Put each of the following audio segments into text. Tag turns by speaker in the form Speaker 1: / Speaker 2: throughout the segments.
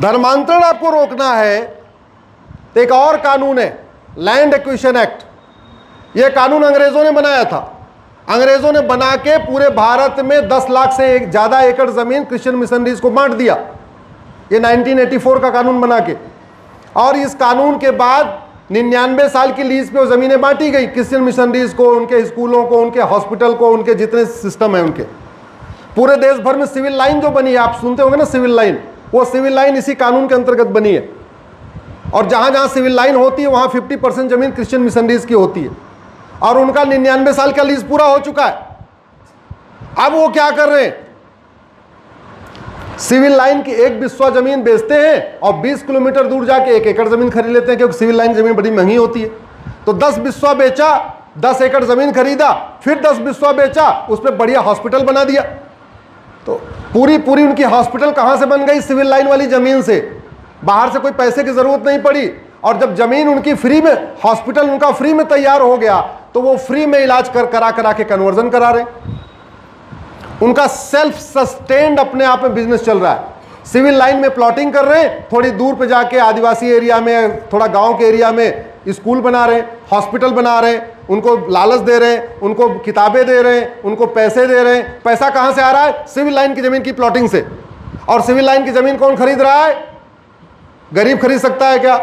Speaker 1: धर्मांतरण आपको रोकना है तो एक और कानून है, लैंड एक्विजिशन एक्ट। यह कानून अंग्रेजों ने बनाया था। अंग्रेजों ने बना के पूरे भारत में 10 लाख से ज्यादा एकड़ जमीन क्रिश्चियन मिशनरीज को बांट दिया। ये 1984 का कानून बना के, और इस कानून के बाद 99 साल की लीज पे वो जमीनें बांटी गई क्रिश्चियन मिशनरीज को, उनके स्कूलों को, उनके हॉस्पिटल को, उनके जितने सिस्टम है उनके। पूरे देश भर में सिविल लाइन जो बनी है, आप सुनते होंगे ना सिविल लाइन, वो सिविल लाइन इसी कानून के अंतर्गत बनी है। और जहां जहां सिविल लाइन होती है वहां 50% जमीन क्रिश्चियन मिशनरीज की होती है, और उनका 99 साल का लीज पूरा हो चुका है। अब वो क्या कर रहे हैं, सिविल लाइन की 1 बिस्वा जमीन बेचते हैं और 20 किलोमीटर दूर जाके 1 एकड़ जमीन खरीद लेते हैं, क्योंकि सिविल लाइन जमीन बड़ी महंगी होती है। तो 10 बिस्वा बेचा, 10 एकड़ जमीन खरीदा, फिर 10 बिस्वा बेचा, उस पर बढ़िया हॉस्पिटल बना दिया। तो पूरी उनकी हॉस्पिटल कहां से बन गई, सिविल लाइन वाली जमीन से। बाहर से कोई पैसे की जरूरत नहीं पड़ी। और जब जमीन उनकी फ्री में, हॉस्पिटल उनका फ्री में तैयार हो गया, तो वो फ्री में इलाज करा के कन्वर्जन करा रहे। उनका सेल्फ सस्टेन्ड अपने आप में बिजनेस चल रहा है। सिविल लाइन में प्लॉटिंग कर रहे हैं, थोड़ी दूर पे जाके आदिवासी एरिया में, थोड़ा गांव के एरिया में स्कूल बना रहे हैं, हॉस्पिटल बना रहे हैं, उनको लालच दे रहे हैं, उनको किताबें दे रहे हैं, उनको पैसे दे रहे हैं। पैसा कहां से आ रहा है, सिविल लाइन की जमीन की प्लॉटिंग से। और सिविल लाइन की जमीन कौन खरीद रहा है, गरीब खरीद सकता है क्या,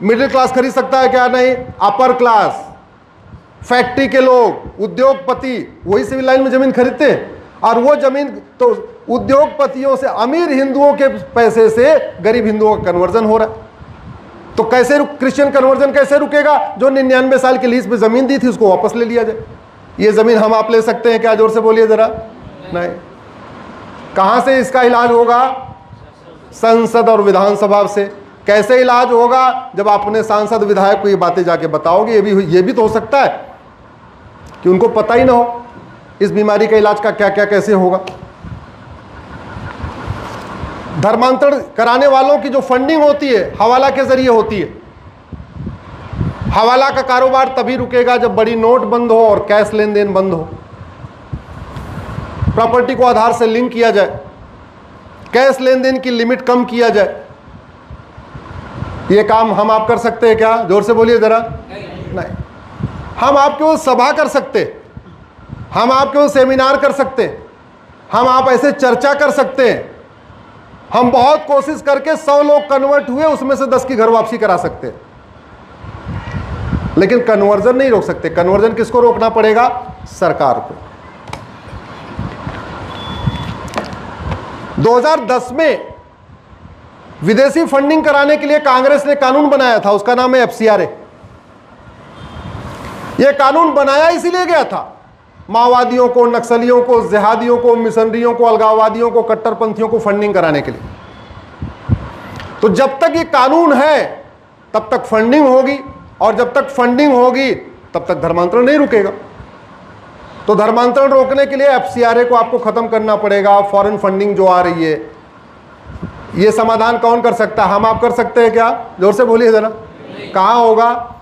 Speaker 1: मिडिल क्लास खरीद सकता है क्या, नहीं, अपर क्लास, फैक्ट्री के लोग, उद्योगपति, वही सिविल लाइन में जमीन खरीदते हैं। और वो जमीन तो उद्योगपतियों से, अमीर हिंदुओं के पैसे से गरीब हिंदुओं का कन्वर्जन हो रहा है। तो कैसे क्रिश्चियन कन्वर्जन कैसे रुकेगा, जो 99 साल की लीज पे जमीन दी थी उसको वापस ले लिया जाए। ये जमीन हम आप ले सकते हैं क्या, जोर से बोलिए जरा, नहीं। कहां से इसका इलाज होगा, संसद और विधानसभा से। कैसे इलाज होगा, जब अपने सांसद विधायक को ये बातें जाके बताओगे। ये भी तो हो सकता है कि उनको पता ही ना हो इस बीमारी का इलाज का क्या क्या कैसे होगा। धर्मांतरण कराने वालों की जो फंडिंग होती है हवाला के जरिए होती है। हवाला का कारोबार तभी रुकेगा जब बड़ी नोट बंद हो और कैश लेन देन बंद हो, प्रॉपर्टी को आधार से लिंक किया जाए, कैश लेन देन की लिमिट कम किया जाए। ये काम हम आप कर सकते हैं क्या, जोर से बोलिए जरा, नहीं। हम आप केवल सभा कर सकते, हम आप केवल सेमिनार कर सकते, हम आप ऐसे चर्चा कर सकते हैं। हम बहुत कोशिश करके 100 लोग कन्वर्ट हुए, उसमें से 10 की घर वापसी करा सकते हैं, लेकिन कन्वर्जन नहीं रोक सकते। कन्वर्जन किसको रोकना पड़ेगा, सरकार को। 2010 में विदेशी फंडिंग कराने के लिए कांग्रेस ने कानून बनाया था, उसका नाम है FCRA। यह कानून बनाया इसीलिए गया था, माओवादियों को, नक्सलियों को, जिहादियों को, मिशनरियों को, अलगाववादियों को, कट्टरपंथियों को फंडिंग कराने के लिए। तो जब तक ये कानून है तब तक फंडिंग होगी, और जब तक फंडिंग होगी तब तक धर्मांतरण नहीं रुकेगा। तो धर्मांतरण रोकने के लिए FCRA को आपको खत्म करना पड़ेगा। फॉरेन फंडिंग जो आ रही है, ये समाधान कौन कर सकता है, हम आप कर सकते हैं क्या, जोर से बोलिए जरा। कहां होगा,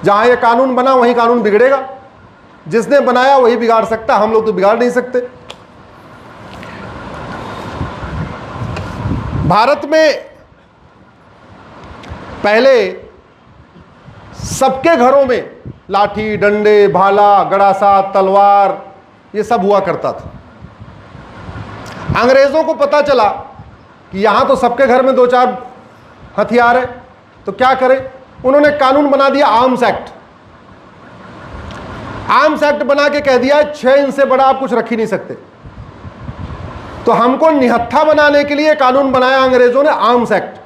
Speaker 1: जहां ये कानून बना वहीं कानून बिगड़ेगा। जिसने बनाया वही बिगाड़ सकता, हम लोग तो बिगाड़ नहीं सकते। भारत में पहले सबके घरों में लाठी, डंडे, भाला, गड़ासा, तलवार, ये सब हुआ करता था। अंग्रेजों को पता चला कि यहां तो सबके घर में 2-4 हथियार है, तो क्या करें, उन्होंने कानून बना दिया आर्म्स एक्ट। आर्म्स एक्ट बना के कह दिया 6 इंच से बड़ा आप कुछ रख ही नहीं सकते। तो हमको निहत्था बनाने के लिए कानून बनाया अंग्रेजों ने, आर्म्स एक्ट।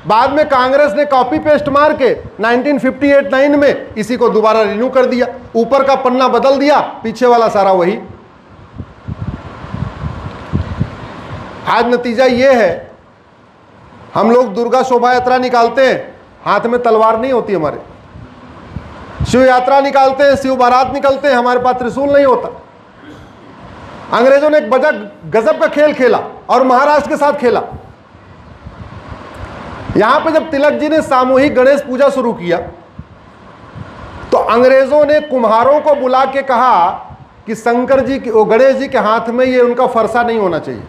Speaker 1: बाद में कांग्रेस ने कॉपी पेस्ट मार के 1958-9 में इसी को दोबारा रिन्यू कर दिया, ऊपर का पन्ना बदल दिया, पीछे वाला सारा वही। आज नतीजा ये है, हम लोग दुर्गा शोभा यात्रा निकालते हैं, हाथ में तलवार नहीं होती हमारे। शिव यात्रा निकालते हैं, शिव बारात निकलते हैं, हमारे पास त्रिशूल नहीं होता। अंग्रेजों ने एक गजब का खेल खेला और महाराष्ट्र के साथ खेला। यहां पे जब तिलक जी ने सामूहिक गणेश पूजा शुरू किया, तो अंग्रेजों ने कुम्हारों को बुला के कहा कि शंकर जी, गणेश जी के हाथ में ये उनका फरसा नहीं होना चाहिए।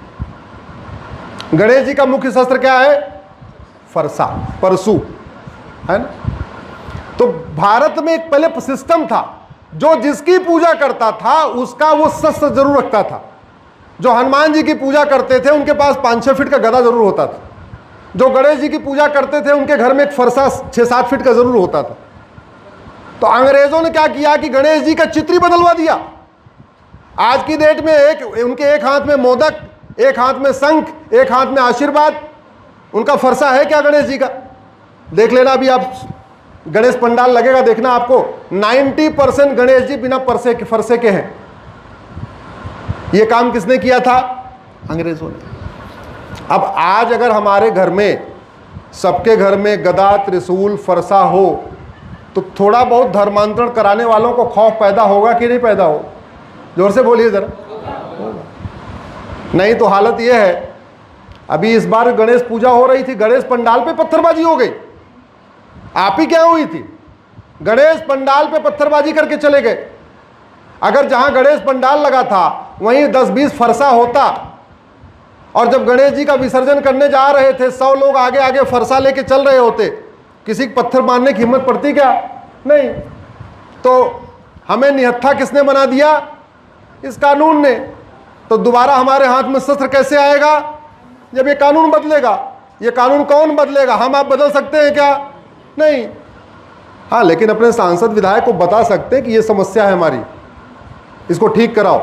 Speaker 1: गणेश जी का मुख्य शस्त्र क्या है? फरसा, परशु, है ना। तो भारत में एक पहले सिस्टम था, जो जिसकी पूजा करता था उसका वो शस्त्र जरूर रखता था। जो हनुमान जी की पूजा करते थे उनके पास 5-6 फीट का गदा जरूर होता था। जो गणेश जी की पूजा करते थे उनके घर में एक फरसा 6-7 फीट का जरूर होता था। तो अंग्रेजों ने क्या किया कि गणेश जी का चित्र ही बदलवा दिया। आज की डेट में उनके एक हाथ में मोदक, एक हाथ में शंख, एक हाथ में आशीर्वाद। उनका फरसा है क्या गणेश जी का? देख लेना, अभी आप गणेश पंडाल लगेगा, देखना आपको 90% गणेश जी बिना फरसे के हैं। यह काम किसने किया था? अंग्रेजों ने। अब आज अगर हमारे घर में, सबके घर में गदा, त्रिशूल, फरसा हो, तो थोड़ा बहुत धर्मांतरण कराने वालों को खौफ पैदा होगा कि नहीं पैदा हो? जोर से बोलिए जरा। नहीं तो हालत यह है, अभी इस बार गणेश पूजा हो रही थी, गणेश पंडाल पे पत्थरबाजी हो गई। आप ही क्या हुई थी? गणेश पंडाल पे पत्थरबाजी करके चले गए। अगर जहां गणेश पंडाल लगा था वहीं 10-20 फरसा होता, और जब गणेश जी का विसर्जन करने जा रहे थे 100 लोग आगे आगे फरसा लेके चल रहे होते, किसी को पत्थर मारने की हिम्मत पड़ती क्या? नहीं। तो हमें निहत्था किसने बना दिया? इस कानून ने। तो दोबारा हमारे हाथ में शस्त्र कैसे आएगा? जब ये कानून बदलेगा। ये कानून कौन बदलेगा? हम आप बदल सकते हैं क्या? नहीं। हाँ, लेकिन अपने सांसद विधायक को बता सकते हैं कि ये समस्या है हमारी, इसको ठीक कराओ।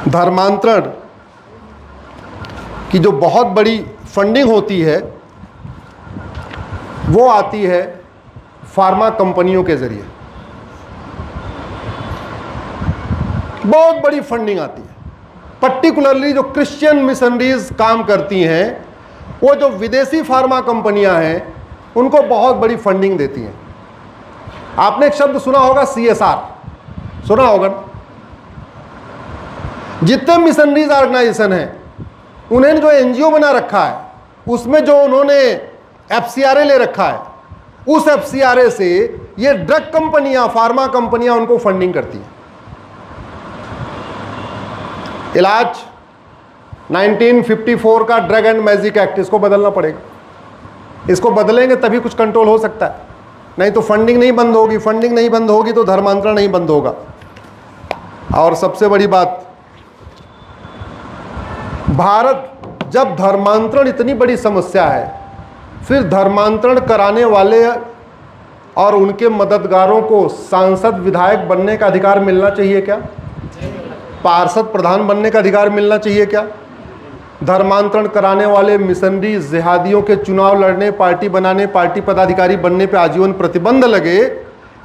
Speaker 1: धर्मांतरण की जो बहुत बड़ी फंडिंग होती है वो आती है फार्मा कंपनियों के जरिए। बहुत बड़ी फंडिंग आती है। पर्टिकुलरली जो क्रिश्चियन मिशनरीज काम करती हैं, वो जो विदेशी फार्मा कंपनियां हैं, उनको बहुत बड़ी फंडिंग देती हैं। आपने एक शब्द सुना होगा, CSR, सुना होगा। जितने मिशनरीज ऑर्गेनाइजेशन हैं, उन्हें जो NGO बना रखा है, उसमें जो उन्होंने FCRA ले रखा है, उस FCRA से ये ड्रग कंपनियां, फार्मा कंपनियां उनको फंडिंग करती हैं। इलाज 1954 का ड्रग एंड मैजिक एक्ट, इसको बदलना पड़ेगा। इसको बदलेंगे तभी कुछ कंट्रोल हो सकता है, नहीं तो फंडिंग नहीं बंद होगी। फंडिंग नहीं बंद होगी तो धर्मांतरण नहीं बंद होगा। और सबसे बड़ी बात, भारत जब धर्मांतरण इतनी बड़ी समस्या है, फिर धर्मांतरण कराने वाले और उनके मददगारों को सांसद विधायक बनने का अधिकार मिलना चाहिए क्या? पार्षद प्रधान बनने का अधिकार मिलना चाहिए क्या? धर्मांतरण कराने वाले मिशनरी जिहादियों के चुनाव लड़ने, पार्टी बनाने, पार्टी पदाधिकारी बनने पर आजीवन प्रतिबंध लगे,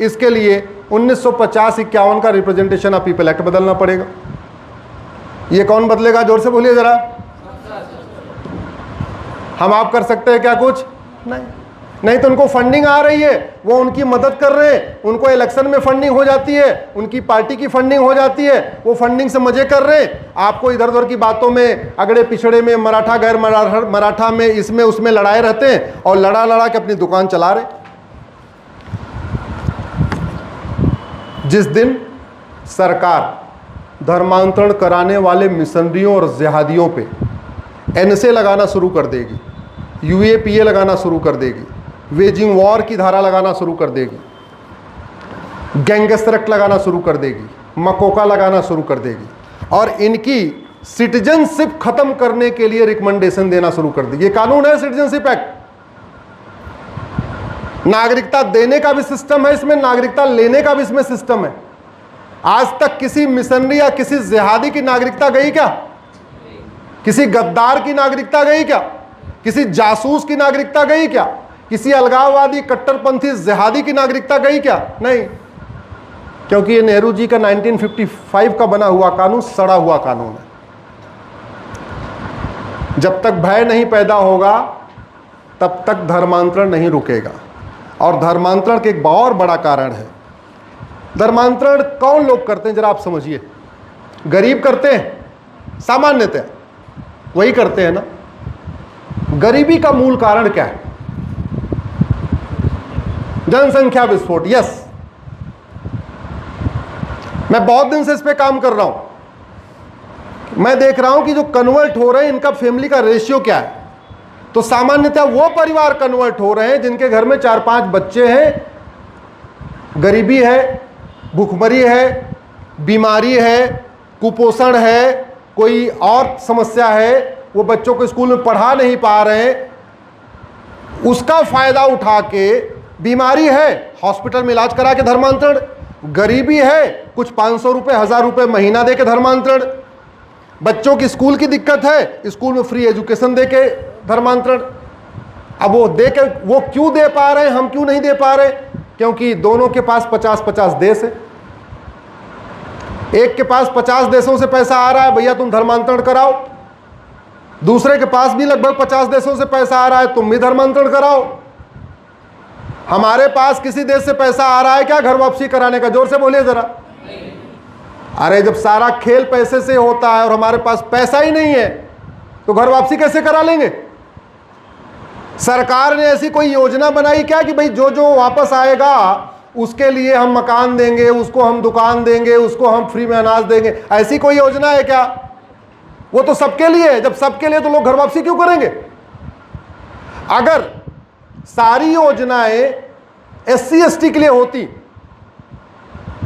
Speaker 1: इसके लिए 1950-51 का रिप्रेजेंटेशन ऑफ पीपल एक्ट बदलना पड़ेगा। ये कौन बदलेगा? जोर से बोलिए जरा। हम आप कर सकते हैं क्या कुछ? नहीं तो उनको फंडिंग आ रही है, वो उनकी मदद कर रहे हैं, उनको इलेक्शन में फंडिंग हो जाती है, उनकी पार्टी की फंडिंग हो जाती है, वो फंडिंग से मजे कर रहे हैं। आपको इधर उधर की बातों में, अगड़े पिछड़े में, मराठा गैर मराठा में, इसमें उसमें लड़ाए रहते हैं और लड़ा के अपनी दुकान चला रहे। जिस दिन सरकार धर्मांतरण कराने वाले मिशनरियों और जिहादियों पे NSA लगाना शुरू कर देगी, UAPA लगाना शुरू कर देगी, वेजिंग वॉर की धारा लगाना शुरू कर देगी, गैंगस्टर एक्ट लगाना शुरू कर देगी, मकोका लगाना शुरू कर देगी, और इनकी सिटीजनशिप खत्म करने के लिए रिकमेंडेशन देना शुरू कर देगी। ये कानून है सिटीजनशिप एक्ट। नागरिकता देने का भी सिस्टम है इसमें, नागरिकता लेने का भी इसमें सिस्टम है। आज तक किसी मिशनरी या किसी जिहादी की नागरिकता गई क्या? किसी गद्दार की नागरिकता गई क्या? किसी जासूस की नागरिकता गई क्या? किसी अलगाववादी कट्टरपंथी जिहादी की नागरिकता गई क्या? नहीं, क्योंकि ये नेहरू जी का 1955 का बना हुआ कानून सड़ा हुआ कानून है। जब तक भय नहीं पैदा होगा तब तक धर्मांतरण नहीं रुकेगा। और धर्मांतरण के एक और बड़ा कारण है, धर्मांतरण कौन लोग करते हैं जरा आप समझिए। गरीब करते हैं, सामान्यतः वही करते हैं ना। गरीबी का मूल कारण क्या है? जनसंख्या विस्फोट। यस, मैं बहुत दिन से इस पे काम कर रहा हूं। मैं देख रहा हूं कि जो कन्वर्ट हो रहे हैं इनका फैमिली का रेशियो क्या है। तो सामान्यतः वो परिवार कन्वर्ट हो रहे हैं जिनके घर में 4-5 बच्चे हैं, गरीबी है, भूखमरी है, बीमारी है, कुपोषण है, कोई और समस्या है, वो बच्चों को स्कूल में पढ़ा नहीं पा रहे हैं, उसका फायदा उठा के, बीमारी है हॉस्पिटल में इलाज करा के धर्मांतरण, गरीबी है कुछ 500 रुपये 1000 रुपये महीना दे के धर्मांतरण, बच्चों की स्कूल की दिक्कत है, स्कूल में फ्री एजुकेशन दे के धर्मांतरण। अब वो दे के वो क्यों दे पा रहे हैं, हम क्यों नहीं दे पा रहे? क्योंकि दोनों के पास 50-50 देश है। एक के पास 50 देशों से पैसा आ रहा है, भैया तुम धर्मांतरण कराओ। दूसरे के पास भी लगभग 50 देशों से पैसा आ रहा है, तुम भी धर्मांतरण कराओ। हमारे पास किसी देश से पैसा आ रहा है क्या घर वापसी कराने का? जोर से बोलिए जरा। अरे जब सारा खेल पैसे से होता है और हमारे पास पैसा ही नहीं है तो घर वापसी कैसे करा लेंगे? सरकार ने ऐसी कोई योजना बनाई क्या कि भाई जो जो वापस आएगा उसके लिए हम मकान देंगे, उसको हम दुकान देंगे, उसको हम फ्री में अनाज देंगे? ऐसी कोई योजना है क्या? वो तो सबके लिए है। जब सबके लिए तो लोग घर वापसी क्यों करेंगे? अगर सारी योजनाएं SC ST के लिए होती,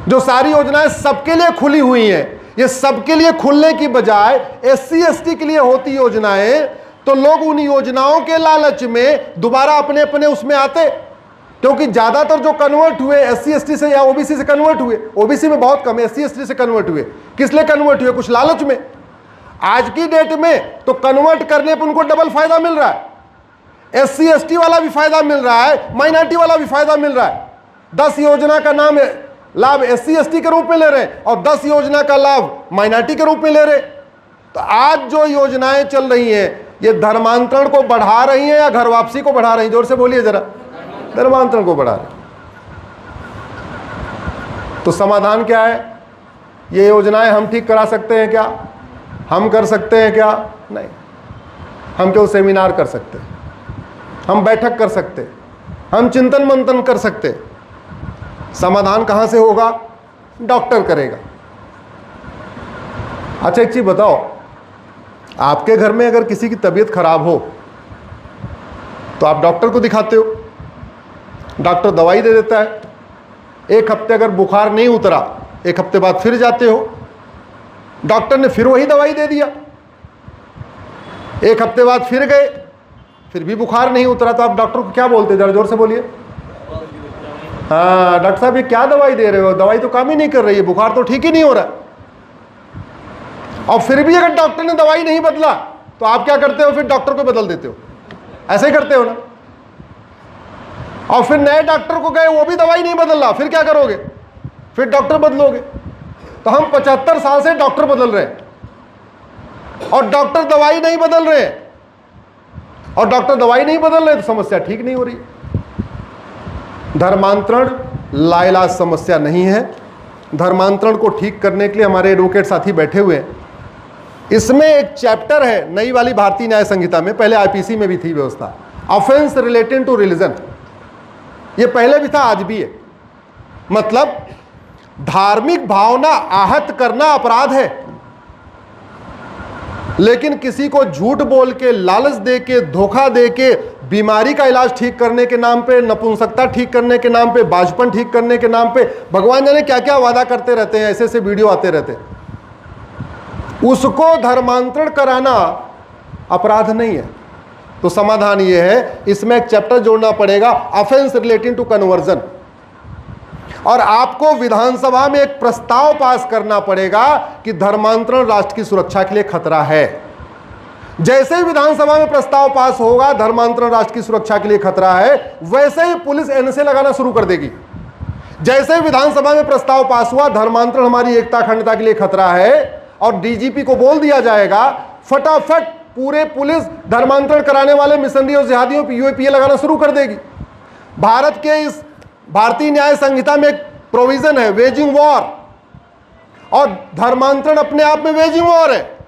Speaker 1: जो सारी योजनाएं सबके लिए खुली हुई हैं, ये सबके लिए खुलने की बजाय SC ST के लिए होती योजनाएं, तो लोग उन योजनाओं के लालच में दोबारा अपने अपने उसमें आते। क्योंकि ज्यादातर जो कन्वर्ट हुए SC ST से या OBC से कन्वर्ट हुए, OBC में बहुत कम है, SC ST से कन्वर्ट हुए, किस लिए कन्वर्ट हुए? कुछ लालच में। आज की डेट में तो कन्वर्ट करने पर उनको डबल फायदा मिल रहा है। SC ST वाला भी फायदा मिल रहा है, माइनॉरिटी वाला भी फायदा मिल रहा है। 10 योजना का नाम लाभ SC ST के रूप में ले रहे हैं और 10 योजना का लाभ माइनॉरिटी के रूप में ले रहे। तो आज जो योजनाएं चल रही हैं ये धर्मांतरण को बढ़ा रही हैं या घर वापसी को बढ़ा रही हैं? जोर से बोलिए जरा। धर्मांतरण को बढ़ा रही। तो समाधान क्या है? ये योजनाएं हम ठीक करा सकते हैं क्या? हम कर सकते हैं क्या? नहीं। हम केवल सेमिनार कर सकते हैं, हम बैठक कर सकते हैं, हम चिंतन मंथन कर सकते हैं। समाधान कहां से होगा? डॉक्टर करेगा। अच्छा एक चीज बताओ, आपके घर में अगर किसी की तबीयत खराब हो तो आप डॉक्टर को दिखाते हो, डॉक्टर दवाई दे देता है। एक हफ्ते अगर बुखार नहीं उतरा, एक हफ्ते बाद फिर जाते हो, डॉक्टर ने फिर वही दवाई दे दिया। एक हफ्ते बाद फिर गए, फिर भी बुखार नहीं उतरा, तो आप डॉक्टर को क्या बोलते? जरा जोर से बोलिए। हाँ डॉक्टर साहब ये क्या दवाई दे रहे हो, दवाई तो काम ही नहीं कर रही है, बुखार तो ठीक ही नहीं हो रहा। और फिर भी अगर डॉक्टर ने दवाई नहीं बदला तो आप क्या करते हो? फिर डॉक्टर को बदल देते हो। ऐसे ही करते हो ना। और फिर नए डॉक्टर को गए, वो भी दवाई नहीं बदल रहा, फिर क्या करोगे? फिर डॉक्टर बदलोगे। तो हम 75 साल से डॉक्टर बदल रहे हैं और डॉक्टर दवाई नहीं बदल रहे हैं, और डॉक्टर दवाई नहीं बदल रहे तो समस्या ठीक नहीं हो रही। धर्मांतरण लाइलाज समस्या नहीं है। धर्मांतरण को ठीक करने के लिए हमारे एडवोकेट साथी बैठे हुए हैं। इसमें एक चैप्टर है नई वाली भारतीय न्याय संहिता में, पहले IPC में भी थी व्यवस्था, ऑफेंस रिलेटेड टू रिलीजन। ये पहले भी था, आज भी है। मतलब धार्मिक भावना आहत करना अपराध है, लेकिन किसी को झूठ बोल के, लालच दे के, धोखा दे के, बीमारी का इलाज ठीक करने के नाम पे, नपुंसकता ठीक करने के नाम पे, बाजपन ठीक करने के नाम पे, भगवान जाने क्या क्या वादा करते रहते हैं, ऐसे ऐसे वीडियो आते रहते हैं। उसको धर्मांतरण कराना अपराध नहीं है। तो समाधान ये है, इसमें एक चैप्टर जोड़ना पड़ेगा, ऑफेंस रिलेटिंग टू कन्वर्जन। और आपको विधानसभा में एक प्रस्ताव पास करना पड़ेगा कि धर्मांतरण राष्ट्र की सुरक्षा के लिए खतरा है। जैसे ही विधानसभा में प्रस्ताव पास होगा धर्मांतरण राष्ट्र की सुरक्षा के लिए खतरा है, वैसे ही पुलिस NSA लगाना शुरू कर देगी। जैसे ही विधानसभा में प्रस्ताव पास हुआ धर्मांतरण हमारी एकता अखंडता के लिए खतरा है, और DGP को बोल दिया जाएगा फटाफट पूरे पुलिस धर्मांतरण कराने वाले मिशनरी और जिहादियों पर UAPA लगाना शुरू कर देगी। भारत के इस भारतीय न्याय संहिता में एक प्रोविजन है वेजिंग वॉर, और धर्मांतरण अपने आप में वेजिंग वॉर है।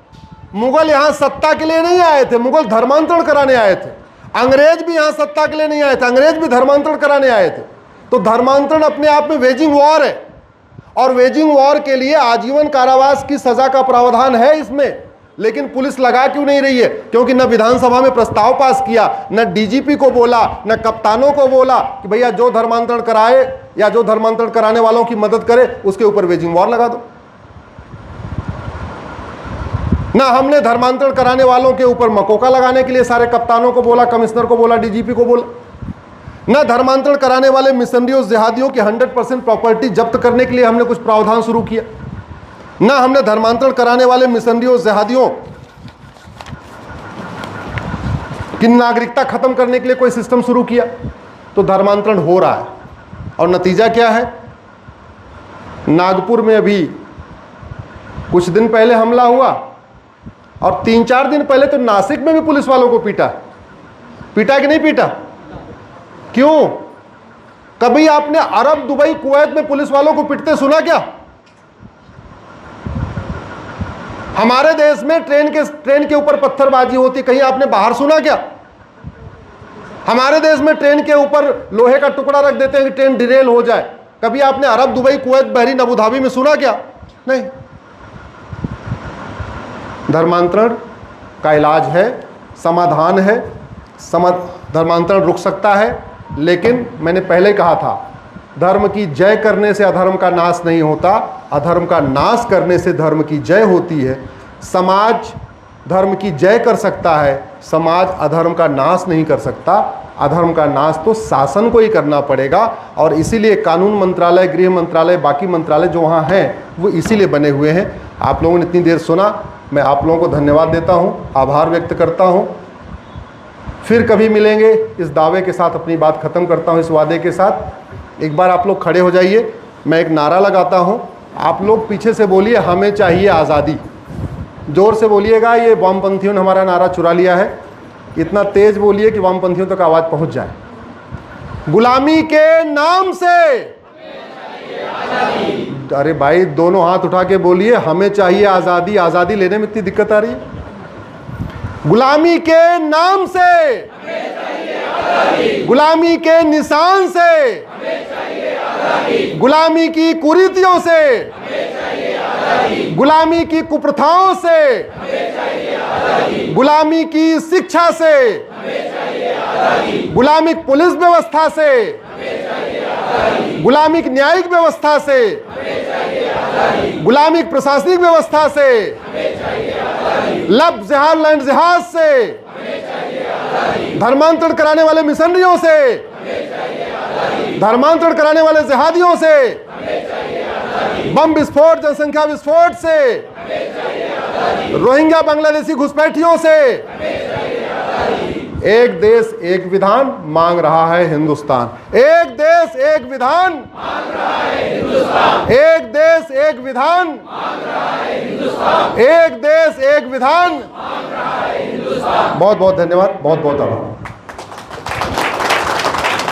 Speaker 1: मुगल यहां सत्ता के लिए नहीं आए थे, मुगल धर्मांतरण कराने आए थे। अंग्रेज भी यहां सत्ता के लिए नहीं आए थे, अंग्रेज भी धर्मांतरण कराने आए थे। तो धर्मांतरण अपने आप में वेजिंग वॉर है, और वेजिंग वॉर के लिए आजीवन कारावास की सजा का प्रावधान है इसमें। लेकिन पुलिस लगा क्यों नहीं रही है? क्योंकि न विधानसभा में प्रस्ताव पास किया, न डीजीपी को बोला, न कप्तानों को बोला कि भैया जो धर्मांतरण कराए या जो धर्मांतरण कराने वालों की मदद करे उसके ऊपर वेजिंग वॉर लगा दो। ना हमने धर्मांतरण कराने वालों के ऊपर मकोका लगाने के लिए सारे कप्तानों को बोला, कमिश्नर को बोला, डीजीपी को बोला। ना धर्मांतरण कराने वाले मिशनरियों जिहादियों की 100% प्रॉपर्टी जब्त करने के लिए हमने कुछ प्रावधान शुरू किया। ना हमने धर्मांतरण कराने वाले मिशनरियों जिहादियों की नागरिकता खत्म करने के लिए कोई सिस्टम शुरू किया। तो धर्मांतरण हो रहा है और नतीजा क्या है? नागपुर में अभी कुछ दिन पहले हमला हुआ और 3-4 दिन पहले तो नासिक में भी पुलिस वालों को पीटा कि नहीं पीटा? क्यों? कभी आपने अरब, दुबई, कुवैत में पुलिस वालों को पिटते सुना क्या? हमारे देश में ट्रेन के ऊपर पत्थरबाजी होती, कहीं आपने बाहर सुना क्या? हमारे देश में ट्रेन के ऊपर लोहे का टुकड़ा रख देते हैं कि ट्रेन डिरेल हो जाए। कभी आपने Arab, Dubai, Kuwait, Bahrain, Abu Dhabi में सुना क्या? नहीं। धर्मांतरण का इलाज है, समाधान है। धर्मांतरण रुक सकता है, लेकिन मैंने पहले कहा था, धर्म की जय करने से अधर्म का नाश नहीं होता, अधर्म का नाश करने से धर्म की जय होती है। समाज धर्म की जय कर सकता है, समाज अधर्म का नाश नहीं कर सकता। अधर्म का नाश तो शासन को ही करना पड़ेगा और इसीलिए कानून मंत्रालय, गृह मंत्रालय, बाकी मंत्रालय जो वहाँ हैं वो इसीलिए बने हुए हैं। आप लोगों ने इतनी देर सुना, मैं आप लोगों को धन्यवाद देता हूँ, आभार व्यक्त करता हूँ। फिर कभी मिलेंगे। इस दावे के साथ अपनी बात ख़त्म करता हूँ, इस वादे के साथ। एक बार आप लोग खड़े हो जाइए, मैं एक नारा लगाता हूँ, आप लोग पीछे से बोलिए हमें चाहिए आज़ादी। ज़ोर से बोलिएगा, ये वामपंथियों ने हमारा नारा चुरा लिया है। इतना तेज़ बोलिए कि वामपंथियों तक आवाज़ पहुँच जाए। गुलामी के नाम से, अरे भाई दोनों हाथ उठा के बोलिए हमें चाहिए आज़ादी। आज़ादी लेने में इतनी दिक्कत आ रही है? गुलामी के नाम से, गुलामी के निशान से, गुलामी की कुरीतियों से, गुलामी की कुप्रथाओं से, गुलामी की शिक्षा से, गुलामिक पुलिस व्यवस्था से, गुलामिक न्यायिक व्यवस्था से, गुलामिक प्रशासनिक व्यवस्था से, लब जिहाद लैंड जिहाज से, धर्मांतरण कराने वाले मिशनरियों से, धर्मांतरण कराने वाले जिहादियों से, बम विस्फोट, जनसंख्या विस्फोट से, रोहिंग्या बांग्लादेशी घुसपैठियों से। एक देश एक विधान मांग रहा है हिंदुस्तान। एक देश एक विधान मांग रहा है हिंदुस्तान। एक देश एक विधान मांग रहा है हिंदुस्तान। एक देश एक विधान मांग रहा है हिंदुस्तान। बहुत बहुत धन्यवाद, बहुत बहुत आभार।